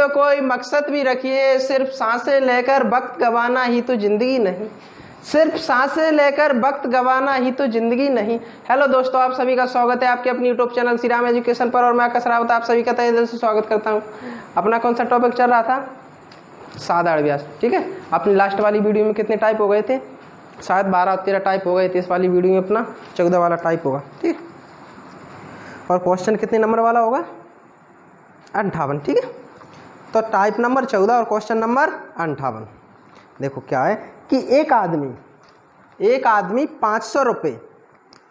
तो कोई मकसद भी रखिए, सिर्फ सांसें लेकर वक्त गंवाना ही तो जिंदगी नहीं, सिर्फ सांसें लेकर वक्त गंवाना ही तो जिंदगी नहीं। हेलो दोस्तों, आप सभी का स्वागत है आपके अपने YouTube channel Shri Ram education पर, और मैं आकाश रावत आप सभी का तहे दिल से स्वागत करता हूं। अपना कौन सा टॉपिक चल रहा था? साधारण व्यास। ठीक है, अपनी लास्ट वाली वीडियो में कितने टाइप हो गए थे? शायद 12-13 टाइप हो गए थे। इस वाली वीडियो में अपना 14 वाला टाइप होगा। ठीक है, और क्वेश्चन कितने नंबर वाला होगा? 58। ठीक है, तो टाइप नंबर 14 और क्वेश्चन नंबर 58। देखो क्या है कि एक आदमी 500 रुपये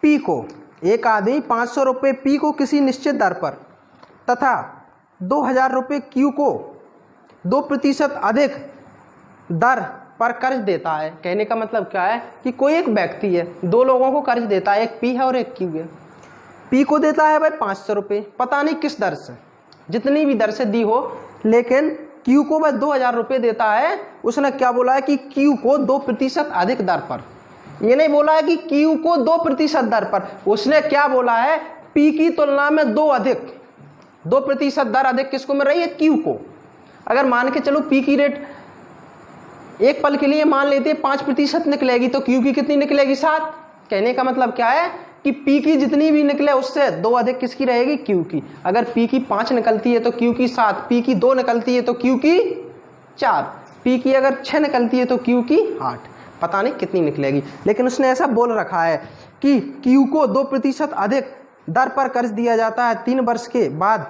पी को, एक आदमी 500 रुपये पी को किसी निश्चित दर पर तथा 2000 रुपये क्यू को 2% अधिक दर पर कर्ज देता है। कहने का मतलब क्या है कि कोई एक व्यक्ति है, दो लोगों को कर्ज देता है, एक पी है और एक क्यू है। पी को देता है भाई 500 रुपये, पता नहीं किस दर से, जितनी भी दर से दी हो, लेकिन क्यू को भाई 2000 रुपये देता है। उसने क्या बोला है कि क्यू को 2% अधिक दर पर। ये नहीं बोला है कि क्यू को 2% दर पर, उसने क्या बोला है? पी की तुलना में 2% दर अधिक किसको मिल रही है? क्यू को। अगर मान के चलो पी की रेट एक पल के लिए मान लेते 5% निकलेगी, तो क्यू की कितनी निकलेगी? 7। कहने का मतलब क्या है कि पी की जितनी भी निकले उससे 2 अधिक किसकी रहेगी? क्यू की। अगर पी की 5 निकलती है तो क्यू की 7, पी की 2 निकलती है तो क्यू की 4, पी की अगर 6 निकलती है तो क्यू की 8। पता नहीं कितनी निकलेगी, लेकिन उसने ऐसा बोल रखा है कि क्यू को 2% अधिक दर पर कर्ज दिया जाता है 3 वर्ष के बाद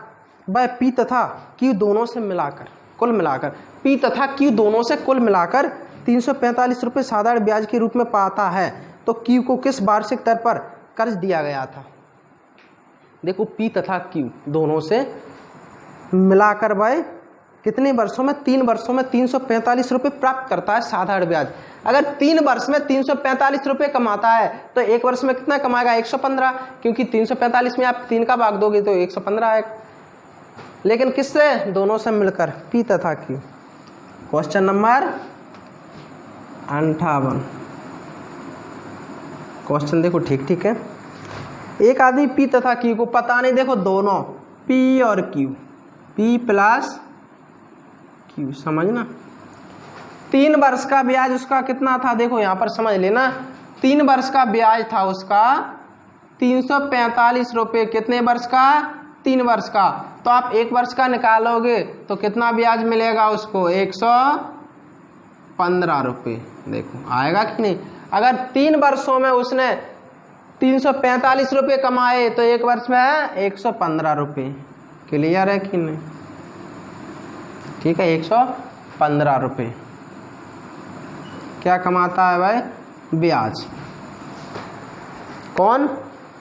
वह पी तथा क्यू दोनों से मिलाकर, कुल मिलाकर पी तथा क्यू दोनों से कुल मिलाकर 345 रुपये साधारण ब्याज के रूप में पाता है। तो क्यू को किस वार्षिक दर पर कर्ज दिया गया था? देखो पी तथा क्यू दोनों से मिलाकर वह कितने वर्षों में? 3 वर्षों में 345 रुपये प्राप्त करता है साधारण ब्याज। अगर 3 वर्ष में 345 रुपये कमाता है तो एक वर्ष में कितना कमाएगा? 115, क्योंकि 345 में आप 3 का भाग दोगे तो 115 आएगा। लेकिन किससे? दोनों से मिलकर, पी तथा क्यू। Question number 58। क्वेश्चन देखो ठीक है। एक आदमी पी तथा क्यू को, पता नहीं, देखो दोनों पी और क्यू, पी प्लस क्यू, समझना। 3 वर्ष का ब्याज उसका कितना था? देखो यहां पर समझ लेना, 3 वर्ष का ब्याज था उसका 345 रुपये। कितने वर्ष का? 3 वर्ष का। तो आप 1 वर्ष का निकालोगे तो कितना ब्याज मिलेगा उसको? 115 रुपये। देखो आएगा कि नहीं? अगर 3 वर्षों में उसने 345 रुपये कमाए तो 1 वर्ष में है 115 रुपये। क्लियर है कि नहीं? ठीक है, 115 रुपये क्या कमाता है भाई? ब्याज। कौन?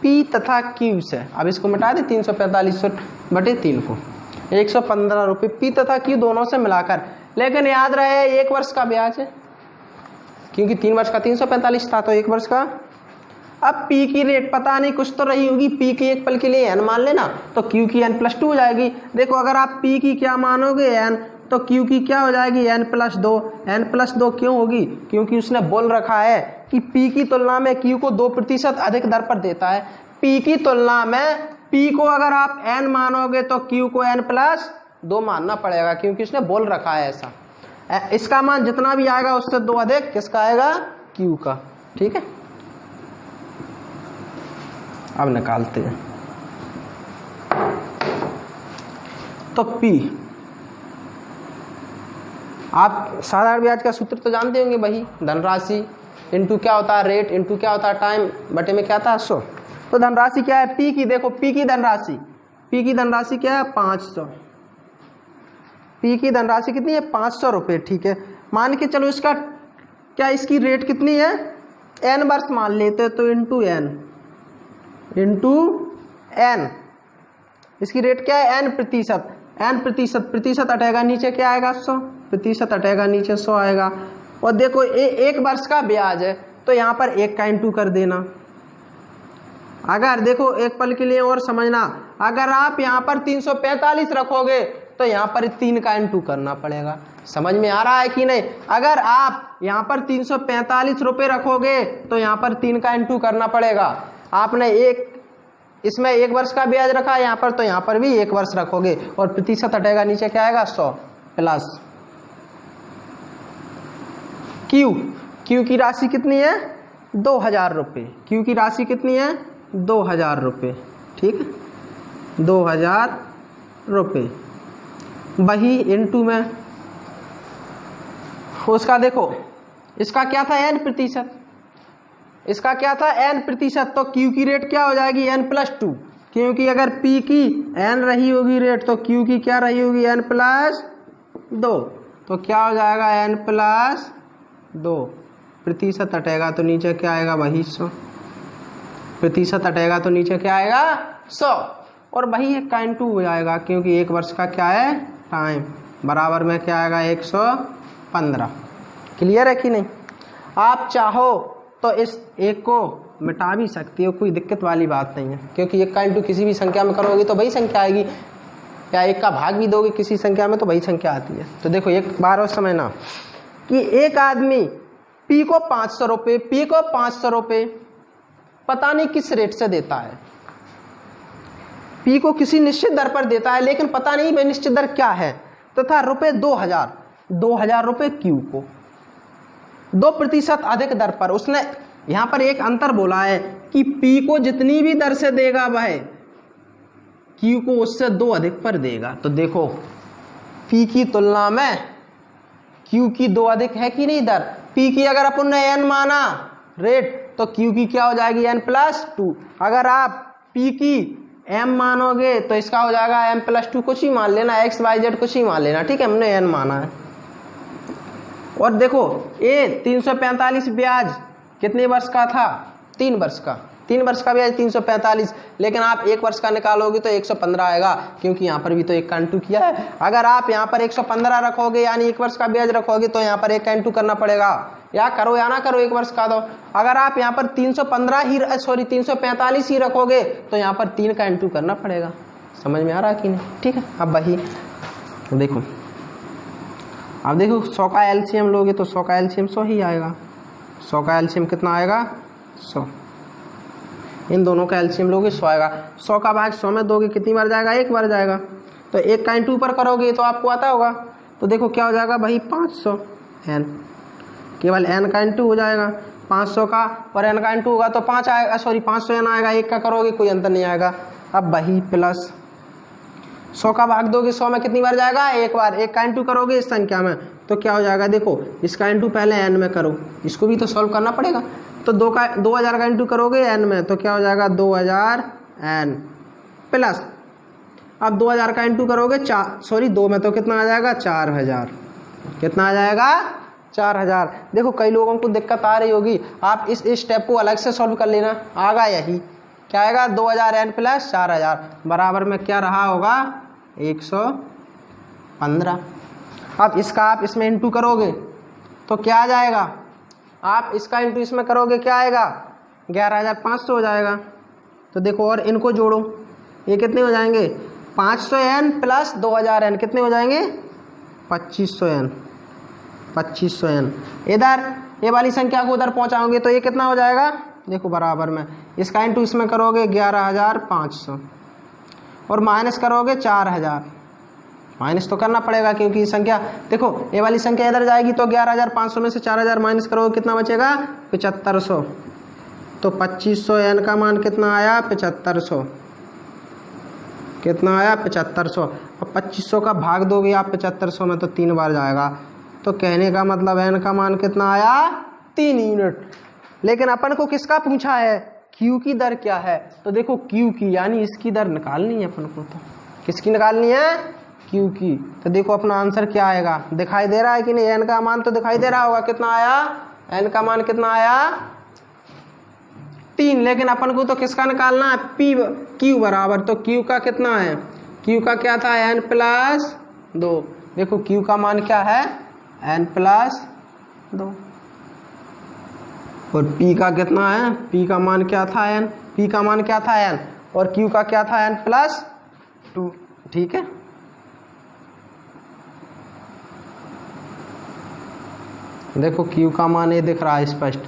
पी तथा क्यू से। अब इसको मिटा दे, 345/3 को, 115 रुपये पी तथा क्यू दोनों से मिलाकर। लेकिन याद रहे 1 वर्ष का ब्याज है, क्योंकि 3 वर्ष का 345 था तो 1 वर्ष का। अब पी की रेट पता नहीं कुछ तो रही होगी, पी की एक पल के लिए n मान लेना, तो क्यू की n+2 हो जाएगी। देखो अगर आप पी की क्या मानोगे? n, तो क्यू की क्या हो जाएगी? n+2। n+2 क्यों होगी? क्योंकि उसने बोल रखा है कि पी की तुलना में क्यू को 2% अधिक दर पर देता है। पी की तुलना में पी को अगर आप n मानोगे तो क्यू को n+2 मानना पड़ेगा, क्योंकि उसने बोल रखा है ऐसा। इसका मान जितना भी आएगा उससे 2 अधिक किसका आएगा? क्यू का। ठीक है, अब निकालते हैं। तो पी, आप साधारण ब्याज का सूत्र तो जानते होंगे, वही धनराशि इनटू क्या होता है? रेट इनटू क्या होता है? टाइम बटे में क्या था? 100। तो धनराशि क्या है? पी की, देखो पी की धनराशि क्या है? 500। पी की धनराशि कितनी है? 500 रुपये। ठीक है, मान के चलो इसका क्या, इसकी रेट कितनी है? n वर्ष मान लेते तो इंटू n, इसकी रेट क्या है? n प्रतिशत हटेगा नीचे क्या आएगा? 100 प्रतिशत हटेगा नीचे 100 आएगा। और देखो 1 वर्ष का ब्याज है तो यहाँ पर 1 का इंटू कर देना। अगर देखो एक पल के लिए और समझना, अगर आप यहाँ पर 345 रखोगे तो यहाँ पर 3 का इंटू करना पड़ेगा। समझ में आ रहा है कि नहीं? अगर आप यहाँ पर 345 रुपये रखोगे तो यहाँ पर 3 का इंटू करना पड़ेगा। आपने इसमें 1 वर्ष का ब्याज रखा है यहाँ पर, तो यहाँ पर भी 1 वर्ष रखोगे और प्रतिशत हटेगा नीचे क्या आएगा? 100। प्लस क्यू, क्यू की राशि कितनी है 2000 रुपये, क्यू की राशि कितनी है 2000 रुपये, ठीक है 2000 रुपये, वही इनटू में उसका देखो इसका क्या था n प्रतिशत, इसका क्या था n प्रतिशत, तो Q की रेट क्या हो जाएगी n+2, क्योंकि अगर P की n रही होगी रेट तो Q की क्या रही होगी n+2, तो क्या हो जाएगा n+2, प्रतिशत हटेगा तो नीचे क्या आएगा वही 100, प्रतिशत हटेगा तो नीचे क्या आएगा 100, और वही 1/2 हो जाएगा क्योंकि 1 वर्ष का क्या है टाइम, बराबर में क्या आएगा 115। क्लियर है कि नहीं। आप चाहो तो इस एक को मिटा भी सकती हो, कोई दिक्कत वाली बात नहीं है, क्योंकि 1/2 किसी भी संख्या में करोगे तो वही संख्या आएगी, या 1 का भाग भी दोगे किसी संख्या में तो वही संख्या आती है। तो देखो एक बार और समझना कि एक आदमी P को 500 रुपये, P को 500 रुपये पता नहीं किस रेट से देता है, P को किसी निश्चित दर पर देता है लेकिन पता नहीं वह निश्चित दर क्या है, तथा रुपये 2000 रुपये Q को 2% अधिक दर पर, उसने यहाँ पर एक अंतर बोला है कि P को जितनी भी दर से देगा वह Q को उससे 2 अधिक पर देगा। तो देखो P की तुलना में Q की 2 अधिक है कि नहीं दर, P की अगर अपन ने n माना रेट तो Q की क्या हो जाएगी n+2, अगर आप P की m मानोगे तो इसका हो जाएगा m+2, कुछ ही मान लेना, x y z कुछ ही मान लेना, ठीक है, हमने n माना है। और देखो ये 345 ब्याज कितने वर्ष का था 3 वर्ष का, 3 वर्ष का ब्याज 345, लेकिन आप 1 वर्ष का निकालोगे तो 115 आएगा, क्योंकि यहाँ पर भी तो 1/2 किया है। अगर आप यहाँ पर 115 रखोगे यानी 1 वर्ष का ब्याज रखोगे तो यहाँ पर 1/2 करना पड़ेगा, या करो या ना करो 1 वर्ष का। तो अगर आप यहाँ पर 345 ही रखोगे तो यहाँ पर 3/2 करना पड़ेगा। समझ में आ रहा कि नहीं, ठीक है। अब वही देखो, अब देखो 100 का एलसीएम लोगे तो 100 का एलसीएम 100 ही आएगा, 100 का एलसीएम कितना आएगा 100, इन दोनों का एलसीएम लोगे 100 आएगा। 100 का भाग 100 में दोगे कितनी बार जाएगा 1 बार जाएगा, तो 1/2 पर करोगे तो आपको आता होगा, तो देखो क्या हो जाएगा भाई 500 n, केवल n/2 हो जाएगा 500 का, और n/2 होगा तो 5 आएगा, सॉरी 500 n आएगा, 1 का करोगे कोई अंतर नहीं आएगा। अब वही प्लस 100 का भाग दोगे 100 में कितनी बार जाएगा 1 बार, 1/2 करोगे इस संख्या में तो क्या हो जाएगा, देखो इसका इंटू पहले n में करो, इसको भी तो सॉल्व करना पड़ेगा, तो 2000 का इंटू करोगे n में तो क्या हो जाएगा 2000 n प्लस, अब 2000 का इंटू करोगे 2 में तो कितना आ जाएगा 4000, कितना आ जाएगा 4000। देखो कई लोगों को दिक्कत आ रही होगी, आप इस स्टेप को अलग से सॉल्व कर लेना, आगा यही क्या आएगा 2000 n प्लस 4000 बराबर में क्या रहा होगा 115। अब इसका आप इसमें इंटू करोगे तो क्या आ जाएगा, आप इसका इंटू इसमें करोगे क्या आएगा 11500 हो जाएगा। तो देखो और इनको जोड़ो, ये कितने हो जाएंगे 500 n प्लस 2000 n कितने हो जाएंगे 2500 n। इधर ये वाली संख्या को उधर पहुंचाओगे तो ये कितना हो जाएगा, देखो बराबर में इसका इंटू इसमें करोगे 11500 और माइनस करोगे 4000, माइनस तो करना पड़ेगा क्योंकि ये संख्या, देखो ये वाली संख्या इधर जाएगी तो 11500 में से 4000 माइनस करोगे कितना बचेगा 7500, तो 2500 n का मान कितना आया 7500, कितना आया 7500। अब 2500 का भाग दोगे आप 7500 में तो 3 बार जाएगा, तो कहने का मतलब n का मान कितना आया 3 यूनिट। लेकिन अपन को किसका पूछा है Q की दर क्या है, तो देखो Q की यानी इसकी दर निकालनी है अपन को, तो किसकी निकालनी है Q की। तो देखो अपना आंसर क्या आएगा, दिखाई दे रहा है कि नहीं, n का मान तो दिखाई दे रहा होगा, कितना आया n का मान कितना आया 3, लेकिन अपन को तो किसका निकालना है Q बराबर, तो Q का कितना है, Q का क्या था n+2, देखो Q का मान क्या है n+2, और P का कितना है, P का मान क्या था n, P का मान क्या था n, और Q का क्या था n+2, ठीक है। देखो Q का मान ये दिख रहा है स्पष्ट,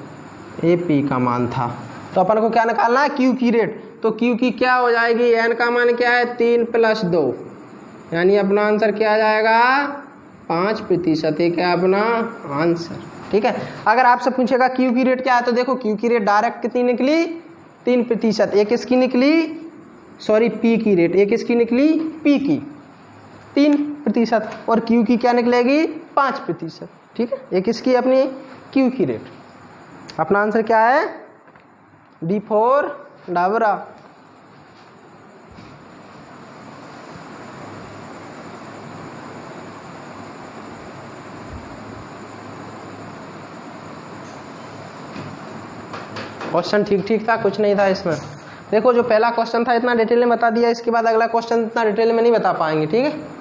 ये P का मान था, तो अपन को क्या निकालना है Q की रेट, तो Q की क्या हो जाएगी, n का मान क्या है 3 + 2, यानी अपना आंसर क्या आ जाएगा 5%, ये क्या अपना आंसर। ठीक है, अगर आपसे पूछेगा क्यू की रेट क्या है तो देखो क्यू की रेट डायरेक्ट कितनी निकली 3%, एक इसकी निकली सॉरी पी की रेट, एक इसकी निकली पी की 3% और क्यू की क्या निकलेगी 5%। ठीक है, एक इसकी अपनी क्यू की रेट। अपना आंसर क्या है D4 डाबरा। क्वेश्चन ठीक ठीक था, कुछ नहीं था इसमें। देखो जो पहला क्वेश्चन था इतना डिटेल में बता दिया, इसके बाद अगला क्वेश्चन इतना डिटेल में नहीं बता पाएंगे। ठीक है,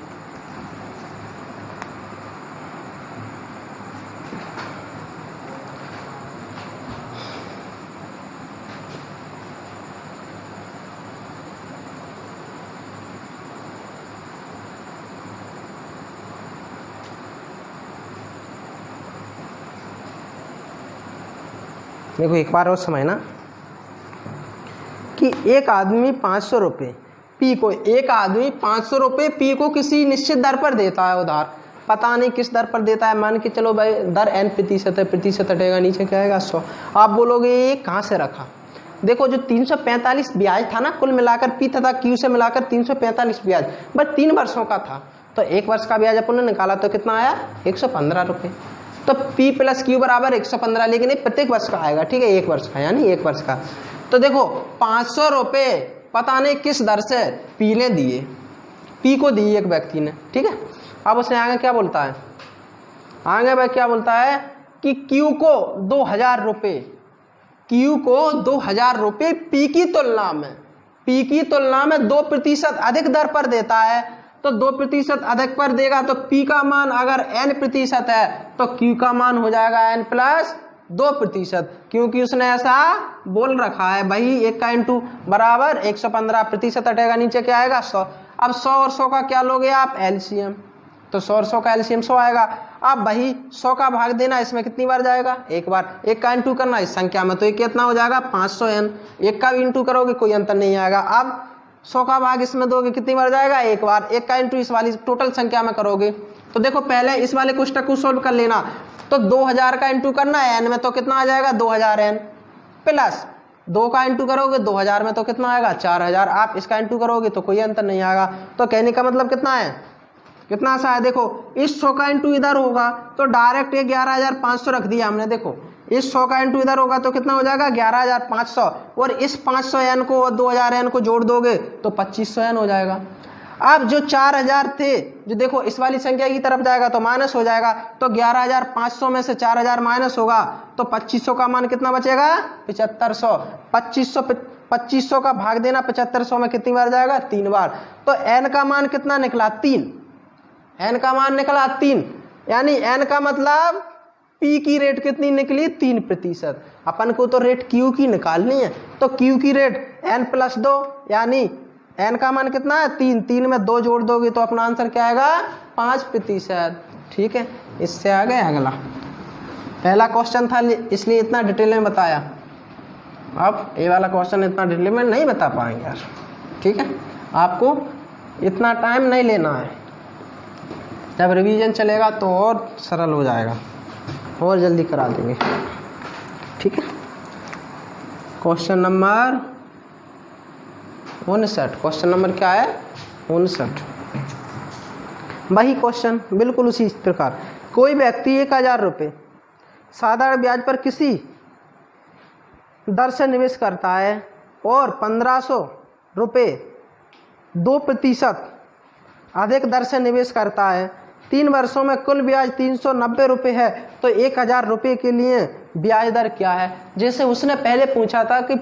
देखो एक बार और समझना कि एक आदमी 500 रुपये पी को, एक आदमी 500 रुपये पी को किसी निश्चित दर पर देता है उधार, पता नहीं किस दर पर देता है, मान के चलो भाई दर n% है, प्रतिशत हटेगा नीचे क्या आएगा 100। आप बोलोगे ये कहाँ से रखा, देखो जो 345 ब्याज था ना कुल मिलाकर पी तथा क्यू से मिलाकर 345 ब्याज, बस 3 वर्षों का था, तो 1 वर्ष का ब्याज अपन ने निकाला तो कितना आया 115 रुपये। तो P प्लस क्यू बराबर 115, लेकिन ये प्रत्येक वर्ष का आएगा। ठीक है, 1 वर्ष का यानी 1 वर्ष का। तो देखो 500 रुपये पता नहीं किस दर से P ने दिए, P को दी एक व्यक्ति ने। ठीक है, अब उसने आगे क्या बोलता है, आगे भाई क्या बोलता है कि Q को 2000 रुपये, Q को 2000 रुपये P की तुलना में, P की तुलना में 2% अधिक दर पर देता है। तो 2% अधिक पर देगा तो P का मान अगर n% है तो Q का मान हो जाएगा n प्लस 2%, क्योंकि उसने ऐसा बोल रखा है भाई 1 का इंटू बराबर 115, प्रतिशत हटेगा नीचे क्या आएगा 100। अब 100 और 100 का क्या लोगे आप एलसीएम, तो 100 और 100 का एलसीएम 100 आएगा। अब भाई 100 का भाग देना, इसमें कितनी बार जाएगा एक बार, 1 का इंटू करना इस संख्या में तो ये कितना हो जाएगा 500n, 1 का भी इंटू करोगे कोई अंतर नहीं आएगा। अब 100 का भाग इसमें दोगे कितनी बार जाएगा एक बार, 1 का इंटू इस वाली टोटल संख्या में करोगे तो देखो पहले इस वाले कोष्टक को सोल्व कर लेना, तो 2000 का इंटू करना है n में तो कितना आ जाएगा 2000n प्लस 2 का इंटू करोगे 2000 में तो कितना आएगा 4000, आप इसका इंटू करोगे तो कोई अंतर नहीं आएगा। तो कहने का मतलब कितना है, कितना सा है, देखो इस 100 का इंटू इधर होगा तो डायरेक्ट ये 11500 रख दिया हमने। देखो इस 100 का इंटू इधर होगा तो कितना हो जाएगा 11500, और इस 500n को और 2000n को जोड़ दोगे तो 2500n हो जाएगा। अब जो 4000 थे, जो देखो इस वाली संख्या की तरफ जाएगा तो माइनस हो जाएगा, तो 11500 में से 4000 माइनस होगा तो 2500 का मान कितना बचेगा 7500। 2500 का भाग देना 7500 में कितनी बार जाएगा 3 बार, तो n का मान कितना निकला 3, n का मान निकला 3, यानी n का मतलब P की रेट कितनी निकली 3%। अपन को तो रेट Q की निकालनी है, तो Q की रेट n प्लस 2, यानी n का मान कितना है 3, 3 में 2 जोड़ दोगे तो अपना आंसर क्या आएगा 5%। ठीक है, इससे आगे अगला पहला क्वेश्चन था इसलिए इतना डिटेल में बताया, अब ये वाला क्वेश्चन इतना डिटेल में नहीं बता पाएंगे यार। ठीक है, आपको इतना टाइम नहीं लेना है, जब रिवीजन चलेगा तो और सरल हो जाएगा और जल्दी करा देंगे। ठीक है, क्वेश्चन नंबर 59, क्वेश्चन नंबर क्या है 59, वही क्वेश्चन बिल्कुल उसी प्रकार। कोई व्यक्ति 1000 रुपये साधारण ब्याज पर किसी दर से निवेश करता है और 1500 रुपये 2% अधिक दर से निवेश करता है, 3 वर्षों में कुल ब्याज 390 रुपये है, तो 1000 रुपये के लिए ब्याज दर क्या है। जैसे उसने पहले पूछा था कि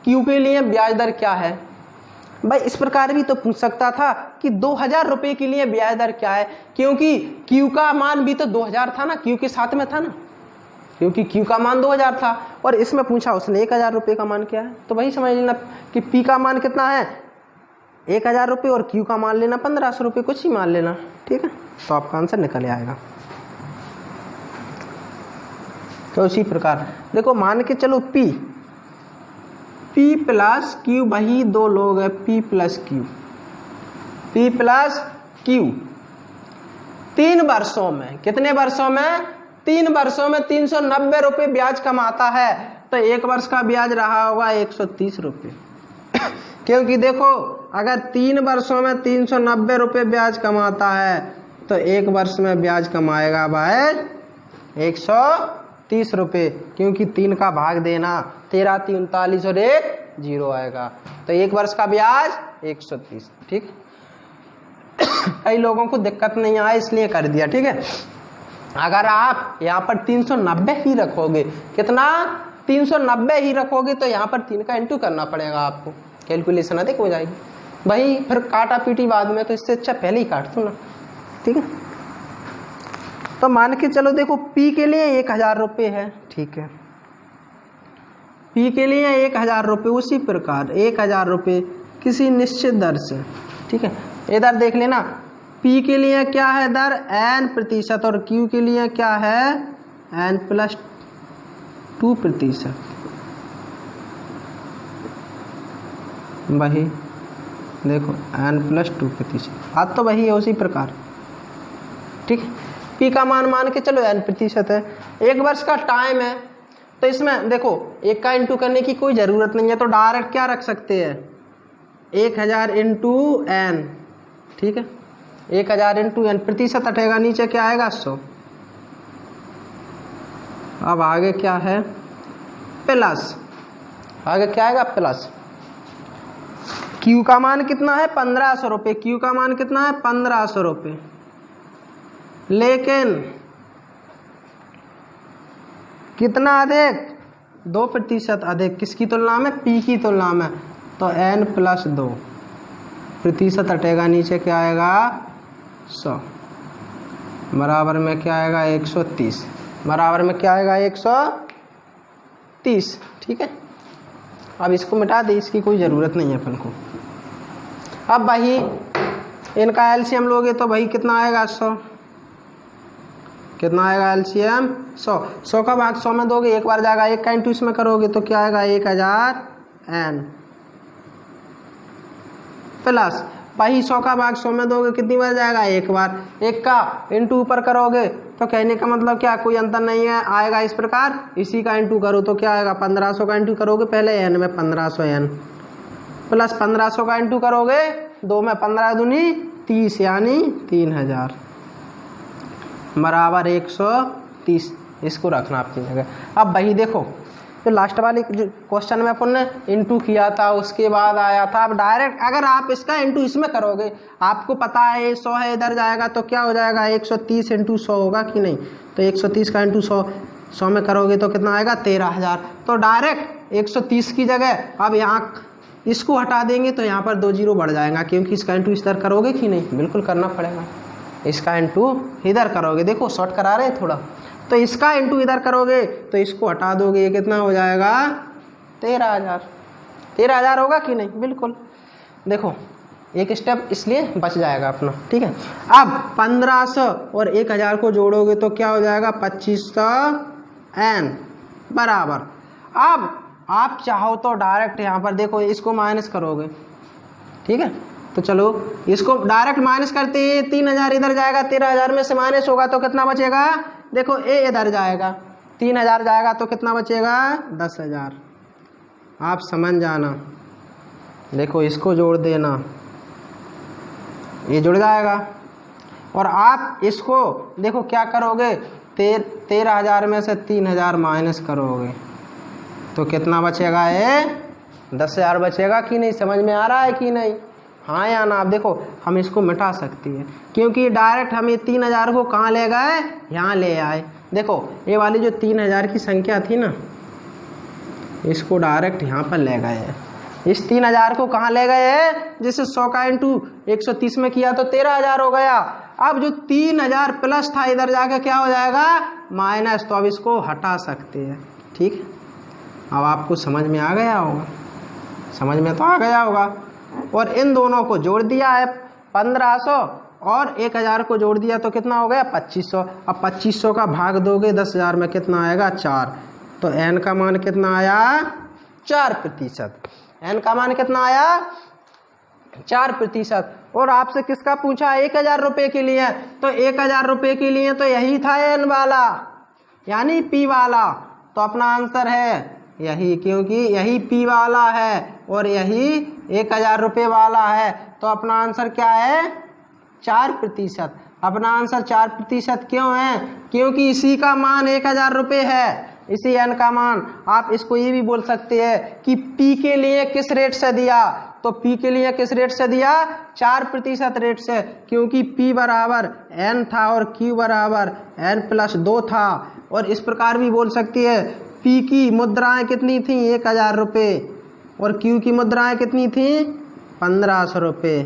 क्यू के लिए ब्याज दर क्या है, भाई इस प्रकार भी तो पूछ सकता था कि 2000 रुपये के लिए ब्याज दर क्या है, क्योंकि क्यू का मान भी तो 2000 था ना, क्यू के साथ में था ना, क्योंकि क्यू का मान 2000 था और इसमें पूछा उसने 1000 रुपये का मान क्या है, तो वही समझ लेना कि पी का मान कितना है 1000 रुपये और क्यू का मान लेना 1500 रुपये, कुछ ही मान लेना। ठीक है, तो आपका आंसर निकल आएगा। तो इसी प्रकार देखो मान के चलो P प्लस क्यू, वही 2 लोग है P प्लस क्यू, 3 वर्षों में, कितने वर्षों में? 3 वर्षों में 390 रुपये ब्याज कमाता है, तो 1 वर्ष का ब्याज रहा होगा 130 रुपये। क्योंकि देखो अगर 3 वर्षों में 390 रुपये ब्याज कमाता है तो 1 वर्ष में ब्याज कमाएगा भाई 130 रुपये, क्योंकि 3 का भाग देना 13 3 39 और 1 0 आएगा, तो 1 वर्ष का ब्याज 130। ठीक, कई लोगों को दिक्कत नहीं आए इसलिए कर दिया। ठीक है, अगर आप यहाँ पर 390 ही रखोगे, कितना? 390 ही रखोगे, तो यहाँ पर 3 का इंटू करना पड़ेगा आपको, कैलकुलेशन अधिक हो जाएगी। वही फिर काटा पीटी बाद में, तो इससे अच्छा पहले ही काट दो ना। ठीक है, तो मान के चलो देखो पी के लिए 1000 रुपये है। ठीक है, पी के लिए 1000 रुपये, उसी प्रकार 1000 रुपये किसी निश्चित दर से। ठीक है, इधर देख लेना पी के लिए क्या है दर? n% और क्यू के लिए क्या है? n+2%। वही देखो n+2%, आज तो वही है उसी प्रकार। ठीक है, पी का मान के चलो n% है, 1 वर्ष का टाइम है, तो इसमें देखो 1 का इंटू करने की कोई ज़रूरत नहीं है, तो डायरेक्ट क्या रख सकते हैं? 1000 × n। ठीक है, 1000 × n, प्रतिशत हटेगा, नीचे क्या आएगा? 100। अब आगे क्या है? प्लस, आगे क्या आएगा? प्लस। क्यू का मान कितना है? 1500 रुपये। क्यू का मान कितना है? 1500 रुपये। लेकिन कितना अधिक? 2% अधिक, किसकी तुलना में? पी की तुलना में, तो n+2, प्रतिशत हटेगा, नीचे क्या आएगा? 100, बराबर में क्या आएगा? 130, बराबर में क्या आएगा? 130। ठीक है, अब इसको मिटा दे, इसकी कोई ज़रूरत नहीं है अपन को। अब भाई इनका एलसीएम लोगे तो भाई कितना आएगा? 100। कितना आएगा एलसीएम? 100। 100 का भाग 100 में दोगे, 1 बार जाएगा, 1 का इंटू इसमें करोगे तो क्या आएगा? 1000 n प्लस भाई 100 का भाग 100 में दोगे, कितनी बार जाएगा? 1 बार। 1 का इंटू ऊपर करोगे तो कहने का मतलब क्या, कोई अंतर नहीं है, आएगा इस प्रकार। इसी का इंटू करो तो क्या आएगा? 1500 का इंटू करोगे पहले n में 1500 n, प्लस 1500 का इंटू करोगे 2 में 15 दूनी 30, यानी 3000, बराबर 130। इसको रखना अपनी जगह। अब वही देखो तो लास्ट वाले क्वेश्चन में अपन ने इंटू किया था, उसके बाद आया था। अब डायरेक्ट अगर आप इसका इंटू इसमें करोगे, आपको पता है 100 है, इधर जाएगा तो क्या हो जाएगा? 130 × 100 होगा कि नहीं? तो 130 का इंटू 100 में करोगे तो कितना आएगा? 13000। तो डायरेक्ट 130 की जगह अब यहाँ इसको हटा देंगे तो यहाँ पर 2 0 बढ़ जाएगा, क्योंकि इसका इंटू इस तरह करोगे कि नहीं? बिल्कुल करना पड़ेगा। इसका इंटू इधर करोगे, देखो शॉर्ट करा रहे हैं थोड़ा, तो इसका इंटू इधर करोगे तो इसको हटा दोगे, ये कितना हो जाएगा? 13000। 13000 होगा कि नहीं? बिल्कुल। देखो एक स्टेप इसलिए बच जाएगा अपना। ठीक है, अब 1500 और 1000 को जोड़ोगे तो क्या हो जाएगा? 2500 n, बराबर। अब आप चाहो तो डायरेक्ट यहाँ पर देखो इसको माइनस करोगे। ठीक है, तो चलो इसको डायरेक्ट माइनस करते ही 3000 इधर जाएगा, 13000 में से माइनस होगा तो कितना बचेगा? देखो ए इधर जाएगा, 3000 जाएगा तो कितना बचेगा? 10000। आप समझ जाना, देखो इसको जोड़ देना, ये जुड़ जाएगा। और आप इसको देखो क्या करोगे? 13000 में से 3000 माइनस करोगे तो कितना बचेगा? ये 10000 बचेगा कि नहीं? समझ में आ रहा है कि नहीं? हाँ या ना? आप देखो हम इसको मिटा सकती है, क्योंकि डायरेक्ट हम ये 3000 को कहाँ ले गए? यहाँ ले आए। देखो ये वाली जो 3000 की संख्या थी ना, इसको डायरेक्ट यहाँ पर ले गए। इस 3000 को कहाँ ले गए? जैसे 100 का इंटू 130 में किया तो 13000 हो गया। अब जो 3000 प्लस था इधर जाके क्या हो जाएगा? माइनस। तो अब इसको हटा सकते हैं। ठीक है, अब आपको समझ में आ गया होगा, समझ में तो आ गया होगा। और इन दोनों को जोड़ दिया है, 1500 और 1000 को जोड़ दिया तो कितना हो गया? 2500। अब 2500 का भाग दोगे 10000 में, कितना आएगा? 4। तो n का मान कितना आया? 4%। n का मान कितना आया? 4%। और आपसे किसका पूछा, 1000 रुपये के लिए, तो 1000 रुपये के लिए तो यही था एन वाला यानी पी वाला, तो अपना आंसर है यही, क्योंकि यही पी वाला है और यही 1000 रुपये वाला है, तो अपना आंसर क्या है 4%। अपना आंसर 4% क्यों है, क्योंकि इसी का मान 1000 रुपये है, इसी एन का मान। आप इसको ये भी बोल सकते हैं कि पी के लिए किस रेट से दिया, तो पी के लिए किस रेट से दिया 4% रेट से, क्योंकि पी बराबर एन था और क्यू बराबर n+2 था। और इस प्रकार भी बोल सकती है पी की मुद्राएं कितनी थी 1000 रुपये और क्यू की मुद्राएं कितनी थी 1500 रुपये,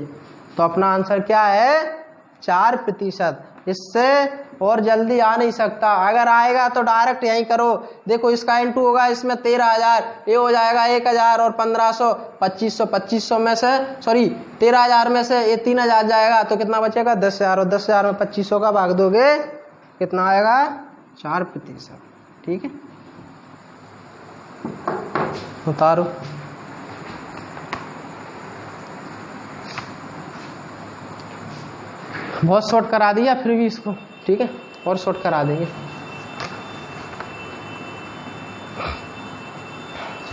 तो अपना आंसर क्या है 4%। इससे और जल्दी आ नहीं सकता, अगर आएगा तो डायरेक्ट यहीं करो। देखो इसका इनटू होगा इसमें 13,000, ये हो जाएगा 1000 और 1500 2500, 2500 में से सॉरी 13,000 में से ये 3000 जाएगा तो कितना बचेगा 10,000, और 10,000 में 2500 का भाग दोगे कितना आएगा 4%। ठीक है, उतारो। बहुत शॉर्ट करा दिया फिर भी इसको, ठीक है, और शॉर्ट करा देंगे,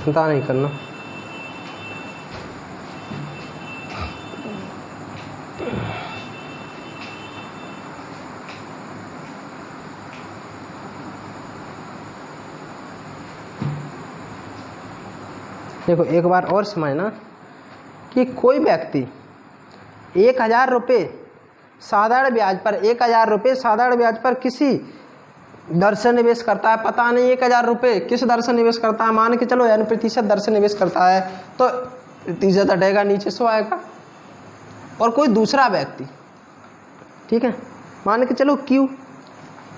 चिंता नहीं करना। देखो एक बार और समझना कि कोई व्यक्ति 1000 रुपये साधारण ब्याज पर 1000 रुपये साधारण ब्याज पर किसी दर से निवेश करता है, पता नहीं 1000 रुपये किस दर से निवेश करता है, मान के चलो n% दर से निवेश करता है, तो प्रतिशत हटेगा नीचे 100 आएगा। और कोई दूसरा व्यक्ति, ठीक है, मान के चलो Q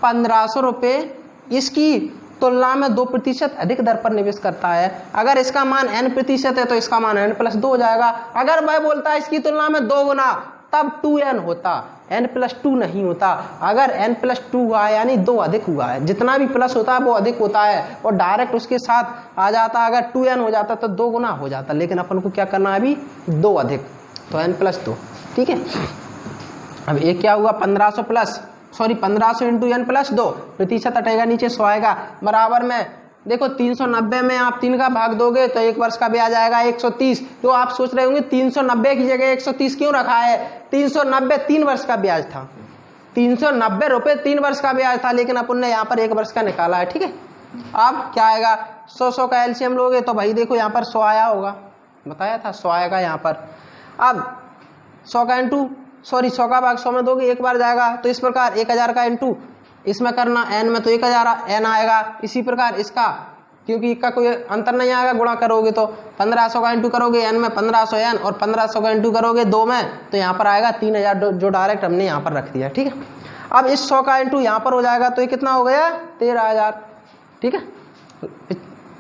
1500 रुपये इसकी तुलना में 2% अधिक दर पर निवेश करता है, अगर इसका मान n% है तो इसका मान n+2 हो जाएगा। अगर वह बोलता है इसकी तुलना में 2 गुना, तब 2n होता, n+2 नहीं होता। अगर n+2 हुआ है यानी 2 अधिक हुआ है, जितना भी प्लस होता है वो अधिक होता है, और डायरेक्ट उसके साथ आ जाता, अगर 2n हो जाता तो 2 गुना हो जाता, लेकिन अपन को क्या करना है अभी 2 अधिक, तो n+2। ठीक है, अब ये क्या हुआ 1500 इंटू n+2, प्रतिशत हटेगा नीचे 100 आएगा, बराबर में देखो 390 में आप 3 का भाग दोगे तो 1 वर्ष का ब्याज आएगा 130। तो आप सोच रहे होंगे 390 की जगह 130 क्यों रखा है, 390 3 वर्ष का ब्याज था, 390 रुपये 3 वर्ष का ब्याज था, लेकिन अपन ने यहाँ पर 1 वर्ष का निकाला है। ठीक है, अब क्या आएगा 100 का एलसीएम लोगे तो भाई देखो यहाँ पर 100 आया होगा, बताया था 100 आएगा यहाँ पर। अब 100 का भाग 100 में दोगे 1 बार जाएगा, तो इस प्रकार 1000 का इंटू इसमें करना n में तो 1000 n आएगा, इसी प्रकार इसका क्योंकि इसका कोई अंतर नहीं आएगा, गुणा करोगे तो 1500 का इंटू करोगे n में 1500 n और 1500 का इंटू करोगे 2 में तो यहाँ पर आएगा 3000, जो डायरेक्ट हमने यहाँ पर रख दिया। ठीक है, अब इस 100 का इंटू यहाँ पर हो जाएगा तो ये कितना हो गया 13000। ठीक है,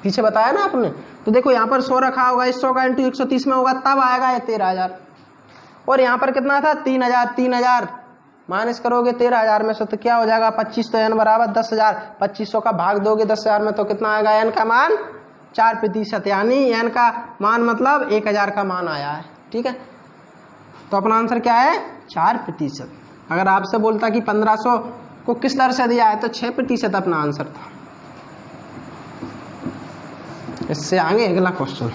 पीछे बताया ना आपने, तो देखो यहाँ पर 100 रखा होगा, इस 100 का इंटू 130 में होगा तब आएगा ये 13000, और यहाँ पर कितना था 3000 माइनस करोगे 13000 में से तो क्या हो जाएगा 25, तो n बराबर 10,000, 2500 का भाग दोगे 10,000 में तो कितना आएगा n का मान 4%, यानी n का मान मतलब 1000 का मान आया है। ठीक है, तो अपना आंसर क्या है 4%। अगर आपसे बोलता कि 1500 को किस दर से दिया है तो 6% अपना आंसर था। इससे आगे अगला क्वेश्चन,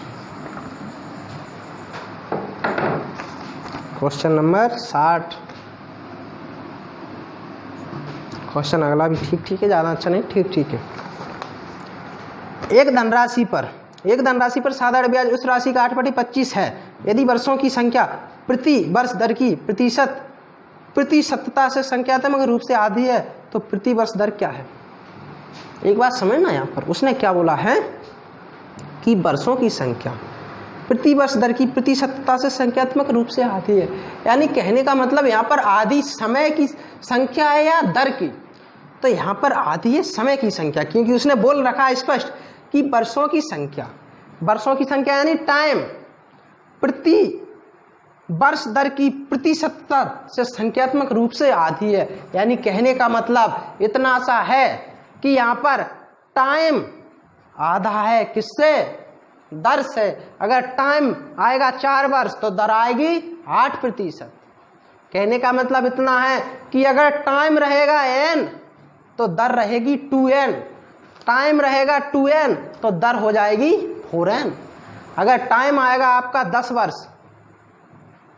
क्वेश्चन नंबर 60। क्वेश्चन अगला भी ठीक है, ज़्यादा अच्छा नहीं, ठीक है। एक धनराशि पर साधारण ब्याज उस राशि का 8/25 है यदि वर्षों की संख्या प्रति वर्ष दर की प्रतिशतता से संख्यात्मक रूप से आधी है तो प्रति वर्ष दर क्या है। एक बात समझना, यहाँ पर उसने क्या बोला है कि वर्षों की संख्या प्रति वर्ष दर की प्रतिशतता से संख्यात्मक रूप से आधी है, यानी कहने का मतलब यहाँ पर आधी समय की संख्या है या दर की, तो यहाँ पर आधी है समय की संख्या, क्योंकि उसने बोल रखा है स्पष्ट कि वर्षों की संख्या यानी टाइम प्रति वर्ष दर की प्रतिशतता से संख्यात्मक रूप से आधी है, यानी कहने का मतलब इतना सा है कि यहाँ पर टाइम आधा है किससे, दर से। अगर टाइम आएगा 4 वर्ष तो दर आएगी 8%, कहने का मतलब इतना है कि अगर टाइम रहेगा n तो दर रहेगी 2n, टाइम रहेगा 2n तो दर हो जाएगी 4n। अगर टाइम आएगा आपका 10 वर्ष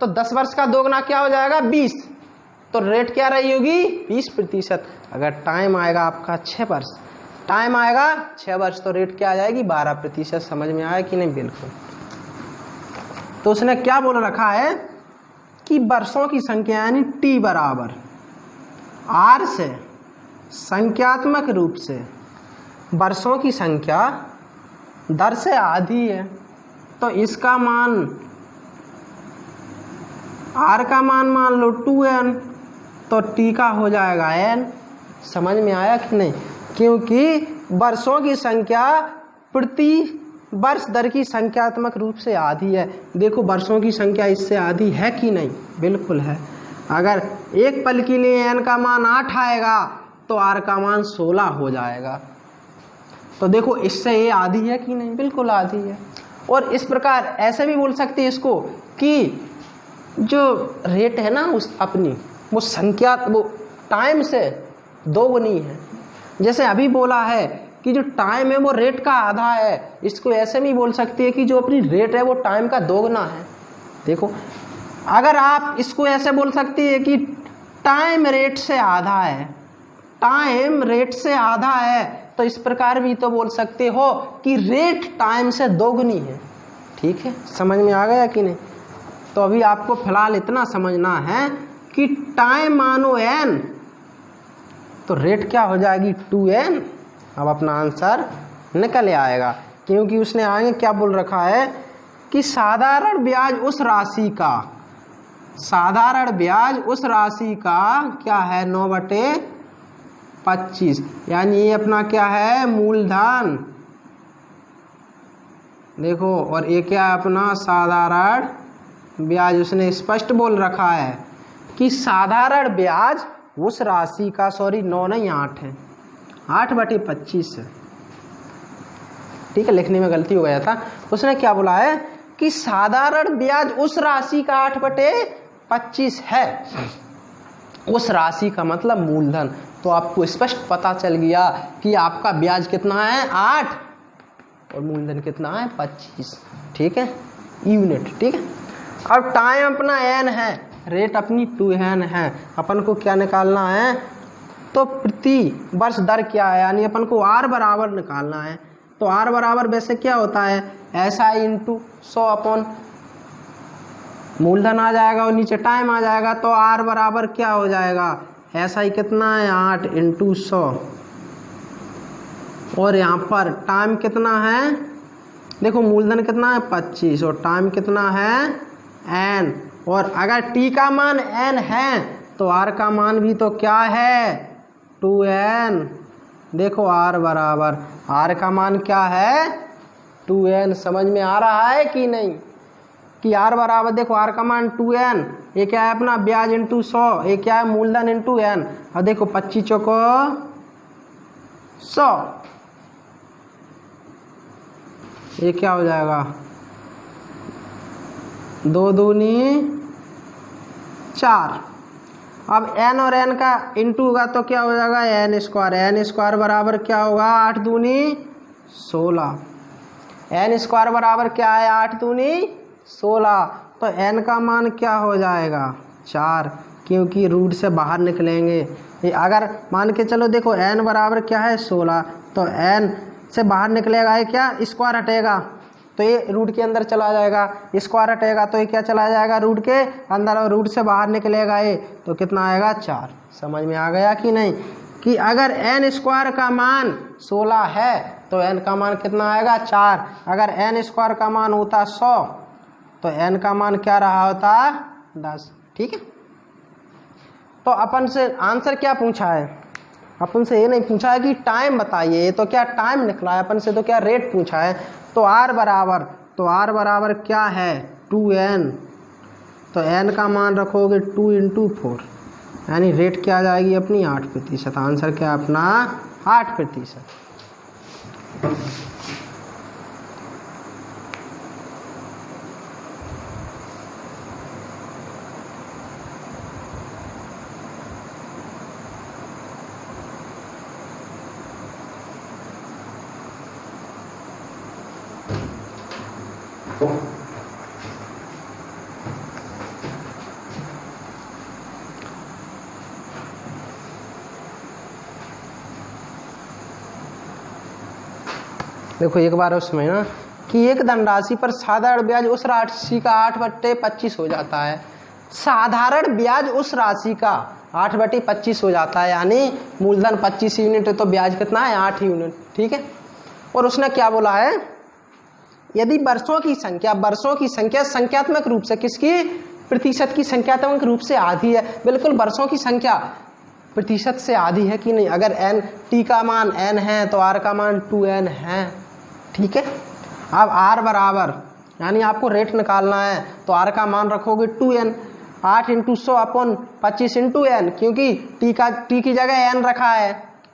तो 10 वर्ष का दोगुना क्या हो जाएगा 20, तो रेट क्या रही होगी 20%। अगर टाइम आएगा आपका 6 वर्ष, टाइम आएगा 6 वर्ष तो रेट क्या आ जाएगी 12%। समझ में आया कि नहीं? बिल्कुल। तो उसने क्या बोल रखा है कि वर्षों की संख्या यानी t बराबर r से संख्यात्मक रूप से वर्षों की संख्या दर से आधी है, तो इसका मान r का मान लो 2n, तो t का हो जाएगा n। समझ में आया कि नहीं? क्योंकि वर्षों की संख्या प्रति वर्ष दर की संख्यात्मक रूप से आधी है। देखो वर्षों की संख्या इससे आधी है कि नहीं? बिल्कुल है। अगर एक पल के लिए n का मान 8 आएगा तो r का मान 16 हो जाएगा। तो देखो इससे ये आधी है कि नहीं? बिल्कुल आधी है। और इस प्रकार ऐसे भी बोल सकते हैं इसको कि जो रेट है ना उस अपनी वो संख्या वो टाइम से दोगुनी है। जैसे अभी बोला है कि जो टाइम है वो रेट का आधा है, इसको ऐसे भी बोल सकते हैं कि जो अपनी रेट है वो टाइम का दोगुना है। देखो अगर आप इसको ऐसे बोल सकते हैं कि टाइम रेट से आधा है, टाइम रेट से आधा है, तो इस प्रकार भी तो बोल सकते हो कि रेट टाइम से दोगुनी है। ठीक है, समझ में आ गया कि नहीं? तो अभी आपको फिलहाल इतना समझना है कि टाइम मानो n तो रेट क्या हो जाएगी 2n। अब अपना आंसर निकल आएगा, क्योंकि उसने आगे क्या बोल रखा है कि साधारण ब्याज उस राशि का, साधारण ब्याज उस राशि का क्या है 9/25, यानी ये अपना क्या है मूलधन। देखो और ये क्या है अपना साधारण ब्याज। उसने स्पष्ट बोल रखा है कि साधारण ब्याज उस राशि का, सॉरी 9 नहीं 8 है, 8/25 है। ठीक है, लिखने में गलती हो गया था। उसने क्या बोला है कि साधारण ब्याज उस राशि का 8/25 है। उस राशि का मतलब मूलधन। तो आपको स्पष्ट पता चल गया कि आपका ब्याज कितना है 8 और मूलधन कितना है 25। ठीक है, यूनिट। ठीक है, अब टाइम अपना n है, रेट अपनी 2n है। अपन को क्या निकालना है? तो प्रति वर्ष दर क्या है, यानी अपन को r बराबर निकालना है। तो r बराबर वैसे क्या होता है SI इंटू 100 अपॉन मूलधन आ जाएगा और नीचे टाइम आ जाएगा। तो r बराबर क्या हो जाएगा SI कितना है 8 इंटू 100 और यहाँ पर टाइम कितना है, देखो मूलधन कितना है 25 और टाइम कितना है n। और अगर t का मान n है तो r का मान भी तो क्या है 2n। देखो r बराबर r का मान क्या है 2n। समझ में आ रहा है कि नहीं कि r बराबर देखो r का मान 2n, ये क्या है अपना ब्याज इंटू 100, ये क्या है मूलधन इंटू n। और देखो 25 चौको 100, ये क्या हो जाएगा 2 दूनी 4। अब n और n का इंटू होगा तो क्या हो जाएगा n स्क्वायर बराबर क्या होगा 8 दूनी 16। n स्क्वायर बराबर क्या है 8 दूनी 16। तो n का मान क्या हो जाएगा 4, क्योंकि रूट से बाहर निकलेंगे। ये अगर मान के चलो देखो n बराबर क्या है 16, तो n से बाहर निकलेगा, ये क्या स्क्वायर हटेगा तो ये रूट के अंदर चला जाएगा, स्क्वायर हटेगा तो ये क्या चला जाएगा रूट के अंदर, और रूट से बाहर निकलेगा ये तो कितना आएगा 4। समझ में आ गया कि नहीं कि अगर n स्क्वायर का मान 16 है तो n का मान कितना आएगा 4। अगर n स्क्वायर का मान होता 100 तो n का मान क्या रहा होता 10। ठीक है, तो अपन से आंसर क्या पूछा है, अपन से ये नहीं पूछा है कि टाइम बताइए, ये तो क्या टाइम निकला है, अपन से तो क्या रेट पूछा है। तो r बराबर क्या है 2n, तो n का मान रखोगे 2 इंटू 4, यानी रेट क्या आ जाएगी अपनी 8%। आंसर क्या अपना 8%। देखो एक बार उस समझना कि एक धनराशि पर साधारण ब्याज उस राशि का 8/25 हो जाता है। साधारण ब्याज उस राशि का 8/25 हो जाता है, यानी मूलधन 25 यूनिट है तो ब्याज कितना है 8 यूनिट। ठीक है। और उसने क्या बोला है, यदि वर्षों की संख्या संख्यात्मक रूप से किसकी, प्रतिशत की संख्यात्मक रूप से आधी है। बिल्कुल वर्षों की संख्या प्रतिशत से आधी है कि नहीं। अगर n t का मान n है तो r का मान 2n है। ठीक है। अब r बराबर, यानी आपको रेट निकालना है तो r का मान रखोगे 2n, 8 × 100/25 × n, क्योंकि t की जगह n रखा है।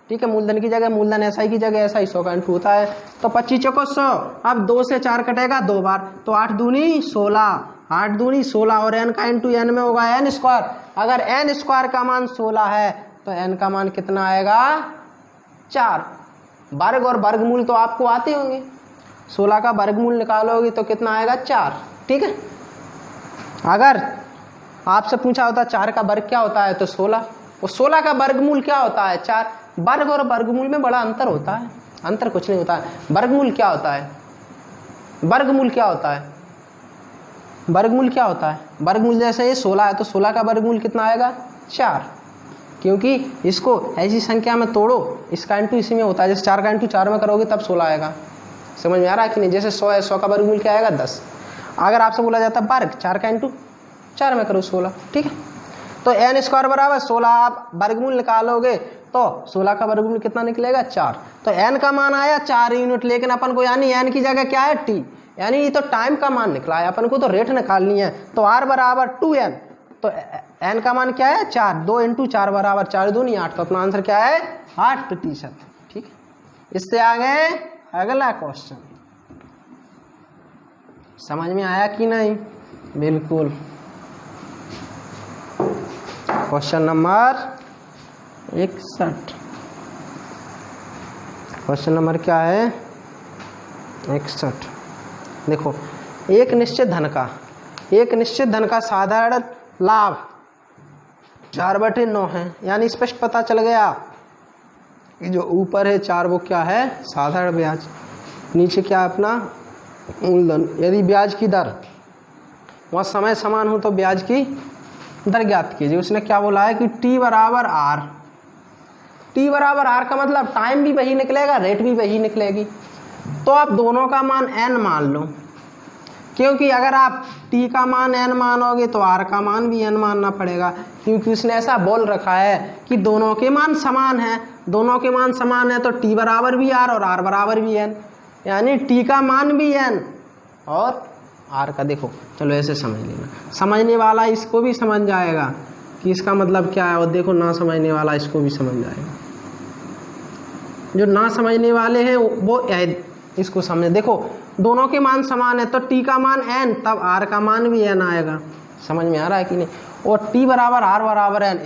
ठीक है। मूलधन की जगह मूलधन, SI की जगह SI, 100 का इंटू होता है तो 25 चौको 100। अब 2 से 4 कटेगा 2 बार तो 8 दूनी 16, 8 दूनी 16 और n का इंटू n में होगा n²। अगर n² का मान 16 है तो n का मान कितना आएगा 4। वर्ग और वर्गमूल तो आपको आते होंगे, 16 का वर्गमूल निकालोगे तो कितना आएगा 4। ठीक है। अगर आपसे पूछा होता 4 का वर्ग क्या होता है तो 16, और 16 का वर्गमूल क्या होता है 4। वर्ग और वर्गमूल में बड़ा अंतर होता है, अंतर कुछ नहीं होता है। वर्गमूल क्या होता है, वर्गमूल क्या होता है, वर्गमूल क्या होता है, वर्गमूल जैसे ये 16 है तो 16 का वर्गमूल कितना आएगा 4, क्योंकि इसको ऐसी संख्या में तोड़ो, इसका इंटू इसी में होता है। जैसे 4 का इंटू 4 में करोगे तब 16 आएगा। समझ में आ रहा है कि नहीं। जैसे 100 है, 100 का वर्गमूल क्या आएगा 10। अगर आपसे बोला जाता वर्ग, 4 का इंटू 4 में करो 16। ठीक है। तो n² बराबर 16, आप वर्गमूल निकालोगे तो 16 का वर्गमूल कितना निकलेगा 4। तो n का मान आया 4 यूनिट, लेकिन अपन को यानी n की जगह क्या है t, यानी ये तो टाइम का मान निकला है, अपन को तो रेट निकालनी है। तो r बराबर 2n, तो n का मान क्या है 4, 2 × 4 बराबर 4 दूनी 8, तो अपना आंसर क्या है 8%। ठीक है। इससे आगे अगला क्वेश्चन, समझ में आया कि नहीं। बिल्कुल। Question number 61। क्वेश्चन नंबर क्या है 61। देखो एक निश्चित धन का साधारण लाभ 4/9 है, यानी स्पष्ट पता चल गया कि जो ऊपर है 4 वो क्या है साधारण ब्याज, नीचे क्या अपना मूलधन। यदि ब्याज की दर वह समय समान हो तो ब्याज की दर ज्ञात कीजिए। उसने क्या बोला है कि t बराबर r, t बराबर r का मतलब टाइम भी वही निकलेगा, रेट भी वही निकलेगी। तो आप दोनों का मान n मान लो, क्योंकि अगर आप t का मान n मानोगे तो r का मान भी n मानना पड़ेगा, क्योंकि उसने ऐसा बोल रखा है कि दोनों के मान समान है। दोनों के मान समान है तो t बराबर भी r और r बराबर भी n, यानी t का मान भी n और r का। देखो चलो ऐसे समझ लेना, समझने वाला इसको भी समझ जाएगा कि इसका मतलब क्या है, और देखो ना समझने वाला इसको भी समझ जाएगा। जो ना समझने वाले हैं वो इसको समझे। देखो दोनों के मान समान है तो t का मान n, तब r का मान भी n आएगा। समझ में आ रहा है कि नहीं। और t बराबर r बराबर n,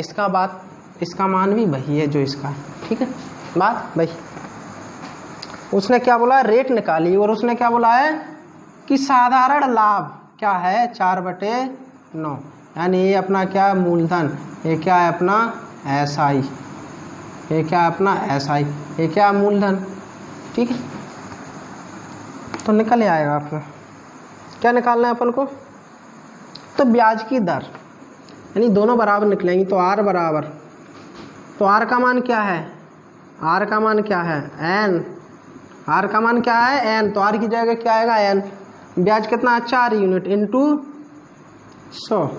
इसका मान भी वही है जो इसका है। ठीक है, बात वही। उसने क्या बोला, रेट निकाली, और उसने क्या बोला है कि साधारण लाभ क्या है 4/9, यानी ये अपना क्या मूलधन, ये क्या है अपना SI, ये क्या है अपना SI, ये क्या मूलधन। ठीक है, तो निकल आएगा अपना क्या निकालना है अपन को, तो ब्याज की दर, यानी दोनों बराबर निकलेंगी। तो r बराबर, तो r का मान क्या है, r का मान क्या है n, r का मान क्या है n, तो r की जगह क्या आएगा n। ब्याज कितना 4 यूनिट इंटू 100